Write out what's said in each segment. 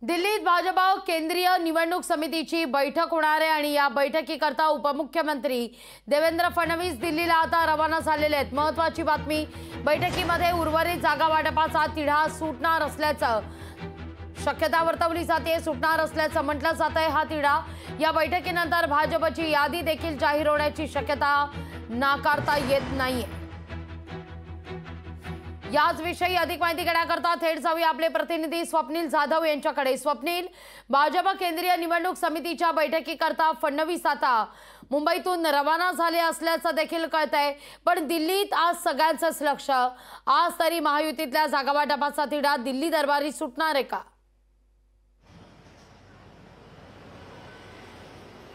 दिल्लीत भाजपा केंद्रीय निवडणूक समितीची बैठक होणार आहे आणि या बैठकीकरता उपमुख्यमंत्री देवेंद्र फडणवीस दिल्लीला आता रवाना झालेले आहेत। महत्त्वाची बातमी, बैठकीमध्ये उर्वरित जागा वाटपाचा तिढा सुटणार असल्याचं शक्यता वर्तवली जाते। सुटणार असल्याचं म्हटलं जातंय। हा तिढा या बैठकीनंतर भाजपची यादी देखील जाहीर होण्याची शक्यता नाकारता येत नाहीये। याच विषयी अधिक माहिती घेण्याकरता थेट जाऊया आपले प्रतिनिधी स्वप्नील जाधव यांच्याकडे। स्वप्नील, भाजप केंद्रीय निवडणूक समितीच्या बैठकीकरता फडणवीस आता मुंबईतून रवाना झाले असल्याचं देखील कळतंय, पण दिल्लीत आज सगळ्यांचंच लक्ष, आज तरी महायुतीतल्या जागावाटपाचा तिढा दिल्ली दरबारी सुटणार आहे का?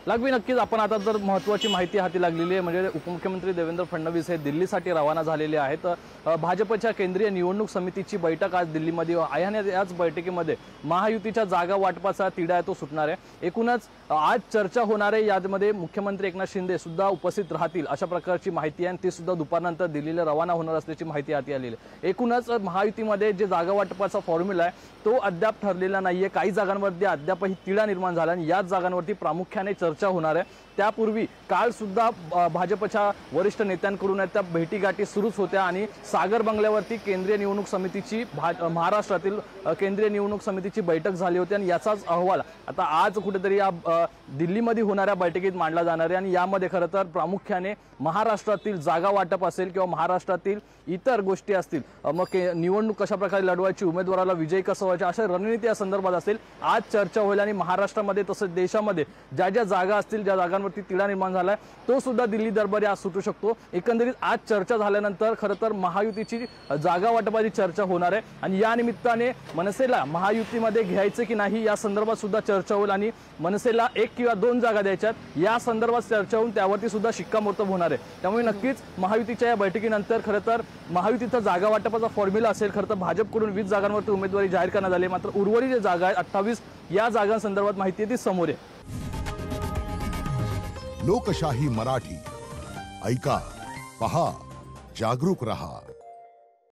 लागवी नक्कीच आपण आता जर महत्त्वाची माहिती हाती लागलेली आहे म्हणजे उपमुख्यमंत्री देवेंद्र फडणवीस हे दिल्लीसाठी रवाना झालेले आहेत। भाजपच्या केंद्रीय निवडणूक समितीची बैठक आज दिल्लीमध्ये आहे आणि याच बैठकीमध्ये महायुतीच्या जागा वाटपाचा तिढा तो सुटणार आहे। एकूणच आज चर्चा होणार आहे, यामध्ये मुख्यमंत्री एकनाथ शिंदे सुद्धा उपस्थित राहतील अशा प्रकारची माहिती आहे आणि ती सुद्धा दुपारनंतर दिल्लीला रवाना होणार असल्याची माहिती हाती आलेली आहे। एकूणच महायुतीमध्ये जे जागा वाटपाचा फॉर्म्युला आहे तो अद्याप ठरलेला नाहीये। काही जागांवरती अद्यापही तिढा निर्माण झाला आणि याच जागांवरती प्रामुख्याने चर्चा होणार आहे। त्यापूर्वी काल सुद्धा भाजपच्या वरिष्ठ नेत्यांकडून त्या भेटीगाठी सुरूच होत्या आणि सागर बंगल्यावरती केंद्रीय निवडणूक समितीची महाराष्ट्रातील केंद्रीय निवडणूक समितीची बैठक झाली होती आणि याचाच अहवाल आता आज कुठेतरी या दिल्लीमध्ये होणाऱ्या बैठकीत मांडला जाणार आहे। आणि यामध्ये खरं तर प्रामुख्याने महाराष्ट्रातील जागा वाटप असेल किंवा महाराष्ट्रातील इतर गोष्टी असतील, मग निवडणूक कशा प्रकारे लढवायची, उमेदवाराला विजयी कसं व्हायचा, अशा रणनीती या संदर्भात असेल आज चर्चा होईल। आणि महाराष्ट्रामध्ये तसंच देशामध्ये ज्या ज्या जागा असतील, ज्या जागांवरती तिढा निर्माण झालाय तो सुद्धा दिल्ली दरबारी आज सुटू शकतो। एकंदरीत आज चर्चा झाल्यानंतर खरं तर महायुतीची जागा वाटपाची चर्चा होणार आहे आणि या निमित्ताने मनसेला महायुतीमध्ये घ्यायचं की नाही या संदर्भात सुद्धा चर्चा होईल आणि मनसेला 1 किंवा 2 जागा द्यायच्यात या संदर्भात चर्चा होऊन त्यावरती सुद्धा शिक्कामोर्तब होणार आहे। त्यामुळे नक्कीच महायुतीच्या या बैठकीनंतर खरं तर महायुतीचा जागा वाटपाचा फॉर्म्युला असेल। खरं तर भाजपकडून 20 जागांवरती उमेदवारी जाहीर करण्यात आली, मात्र उर्वरित जे जागा आहेत 28 या जागांसंदर्भात माहिती आहे ती समोर आहे। लोकशाही मराठी ऐका, पहा, जागरूक रहा।